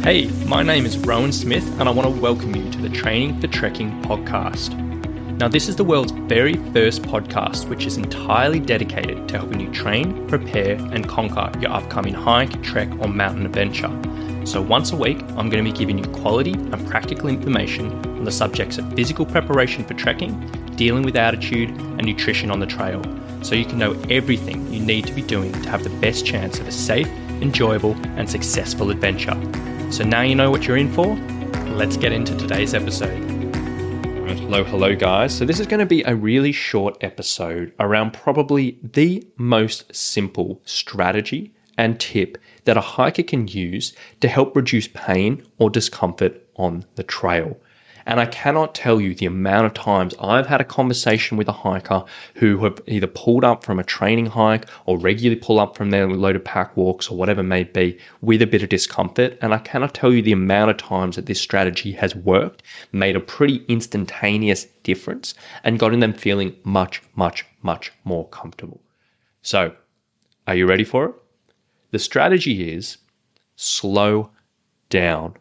Hey, my name is Rowan Smith and I want to welcome you to the Training for Trekking podcast. Now, this is the world's very first podcast which is entirely dedicated to helping you train, prepare and conquer your upcoming hike, trek or mountain adventure. So once a week, I'm going to be giving you quality and practical information on the subjects of physical preparation for trekking, dealing with altitude and nutrition on the trail, so you can know everything you need to be doing to have the best chance of a safe, enjoyable and successful adventure. So now you know what you're in for. Let's get into today's episode. Hello guys. So this is going to be a really short episode around probably the most simple strategy and tip that a hiker can use to help reduce pain or discomfort on the trail. And I cannot tell you the amount of times I've had a conversation with a hiker who have either pulled up from a training hike or regularly pull up from their loaded pack walks or whatever it may be with a bit of discomfort. And I cannot tell you the amount of times that this strategy has worked, made a pretty instantaneous difference and gotten them feeling much more comfortable. So, are you ready for it? The strategy is slow down.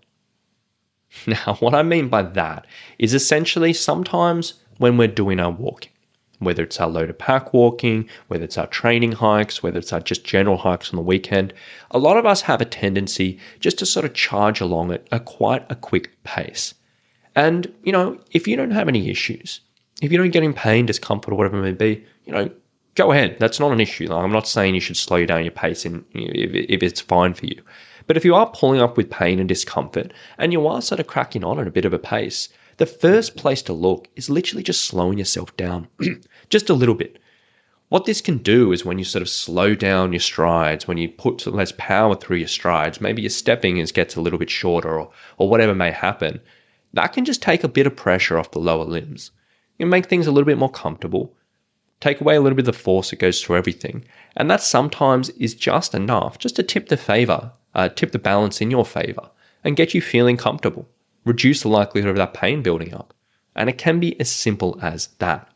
Now, what I mean by that is essentially sometimes when we're doing our walking, whether it's our loaded pack walking, whether it's our training hikes, whether it's our just general hikes on the weekend, a lot of us have a tendency just to sort of charge along at quite a quick pace. And, if you don't have any issues, if you don't get in pain, discomfort, or whatever it may be, go ahead. That's not an issue. I'm not saying you should slow down your pace if it's fine for you. But if you are pulling up with pain and discomfort and you are sort of cracking on at a bit of a pace, the first place to look is literally just slowing yourself down just a little bit. What this can do is when you sort of slow down your strides, when you put less power through your strides, maybe your stepping gets a little bit shorter or whatever may happen, that can just take a bit of pressure off the lower limbs. You make things a little bit more comfortable, take away a little bit of the force that goes through everything. And that sometimes is just enough just to tip the balance in your favor and get you feeling comfortable, reduce the likelihood of that pain building up. And it can be as simple as that.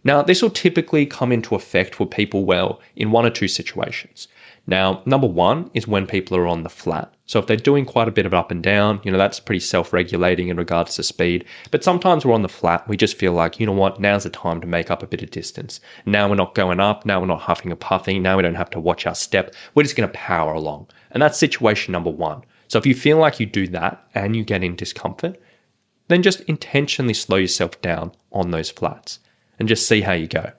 Now, this will typically come into effect for people in one or two situations. Now, number one is when people are on the flat. So if they're doing quite a bit of up and down, that's pretty self-regulating in regards to speed. But sometimes we're on the flat. We just feel like, now's the time to make up a bit of distance. Now we're not going up. Now we're not huffing and puffing. Now we don't have to watch our step. We're just going to power along. And that's situation number one. So if you feel like you do that and you get in discomfort, then just intentionally slow yourself down on those flats and just see how you go.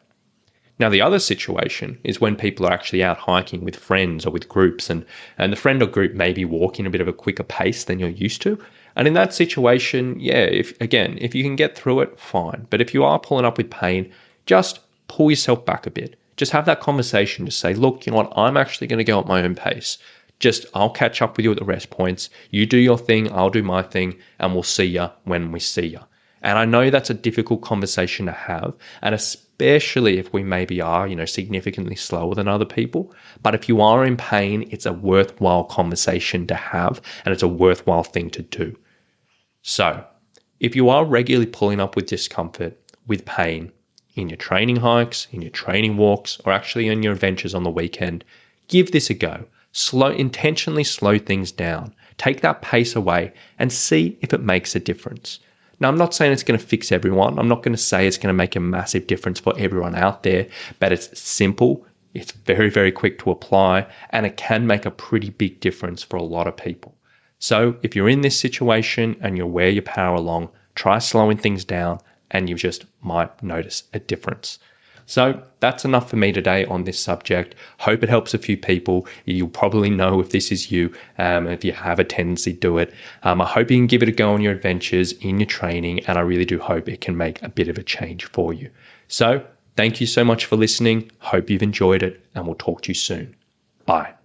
Now, the other situation is when people are actually out hiking with friends or with groups and the friend or group may be walking a bit of a quicker pace than you're used to. And in that situation, if you can get through it, fine. But if you are pulling up with pain, just pull yourself back a bit. Just have that conversation to say, look, you know what, I'm actually going to go at my own pace. I'll catch up with you at the rest points. You do your thing, I'll do my thing, and we'll see ya when we see ya. And I know that's a difficult conversation to have, and especially if we maybe are, significantly slower than other people. But if you are in pain, it's a worthwhile conversation to have, and it's a worthwhile thing to do. So, if you are regularly pulling up with discomfort, with pain, in your training hikes, in your training walks, or actually in your adventures on the weekend, give this a go. Intentionally slow things down. Take that pace away and see if it makes a difference. Now, I'm not saying it's going to fix everyone. I'm not going to say it's going to make a massive difference for everyone out there, but it's simple. It's very, very quick to apply, and it can make a pretty big difference for a lot of people. So if you're in this situation and you're where you power along, try slowing things down and you just might notice a difference. So that's enough for me today on this subject. Hope it helps a few people. You'll probably know if this is you, if you have a tendency to do it. I hope you can give it a go on your adventures, in your training, and I really do hope it can make a bit of a change for you. So thank you so much for listening. Hope you've enjoyed it, and we'll talk to you soon. Bye.